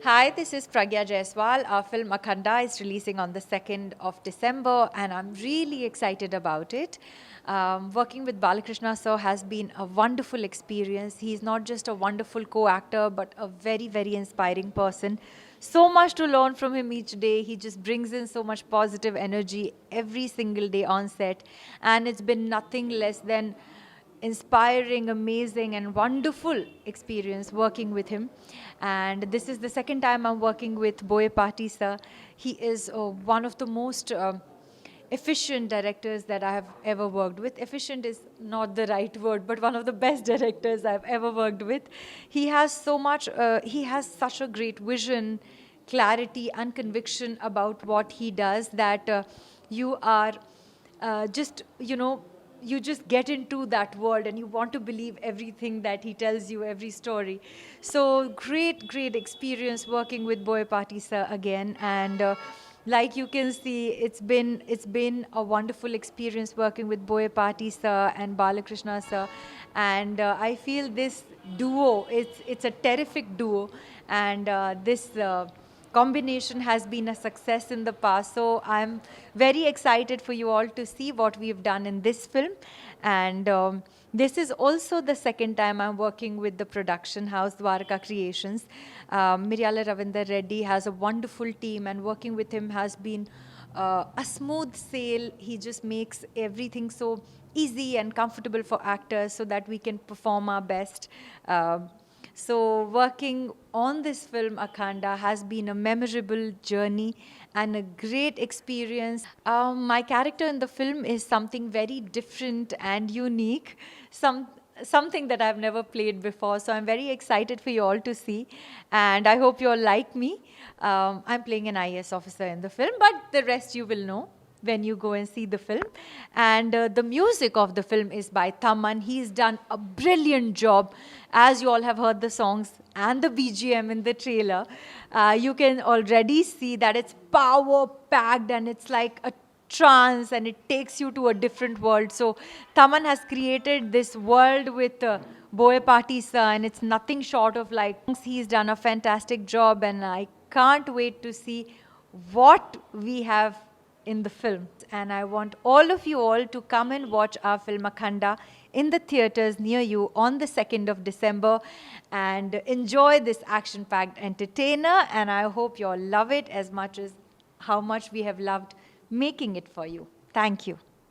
Hi, this is Pragya Jaiswal. Our film Akhanda is releasing on the 2nd of December, and I'm really excited about it. Working with Balakrishna sir has been a wonderful experience. He's not just a wonderful co-actor, but a very, very inspiring person. So much to learn from him each day. He just brings in so much positive energy every single day on set, and it's been nothing less than inspiring, amazing, and wonderful experience working with him. And this is the second time I'm working with Boyapati sir. He is one of the most efficient directors that I have ever worked with. Efficient is not the right word, but one of the best directors I've ever worked with. He has such a great vision, clarity, and conviction about what he does that you are just, you just get into that world and you want to believe everything that he tells you, every story. So great experience working with Boyapati sir again. And like you can see, it's been a wonderful experience working with Boyapati sir and Balakrishna sir. And I feel this duo, it's a terrific duo. And this combination has been a success in the past. So I'm very excited for you all to see what we've done in this film. And this is also the second time I'm working with the production house, Dwarka Creations. Miryala Ravinder Reddy has a wonderful team, and working with him has been a smooth sail. He just makes everything so easy and comfortable for actors so that we can perform our best. So working on this film, Akhanda, has been a memorable journey and a great experience. My character in the film is something very different and unique, something that I've never played before. So I'm very excited for you all to see, and I hope you all like me. I'm playing an IAS officer in the film, but the rest you will know when you go and see the film. And the music of the film is by Thaman. He's done a brilliant job. As you all have heard the songs and the BGM in the trailer, you can already see that it's power packed and it's like a trance, and it takes you to a different world. So Thaman has created this world with Boyapati sir, and it's nothing short of like, he's done a fantastic job, and I can't wait to see what we have in the film. And I want all of you all to come and watch our film Akhanda in the theaters near you on the 2nd of December and enjoy this action-packed entertainer. And I hope you all love it as much as how much we have loved making it for you. Thank you.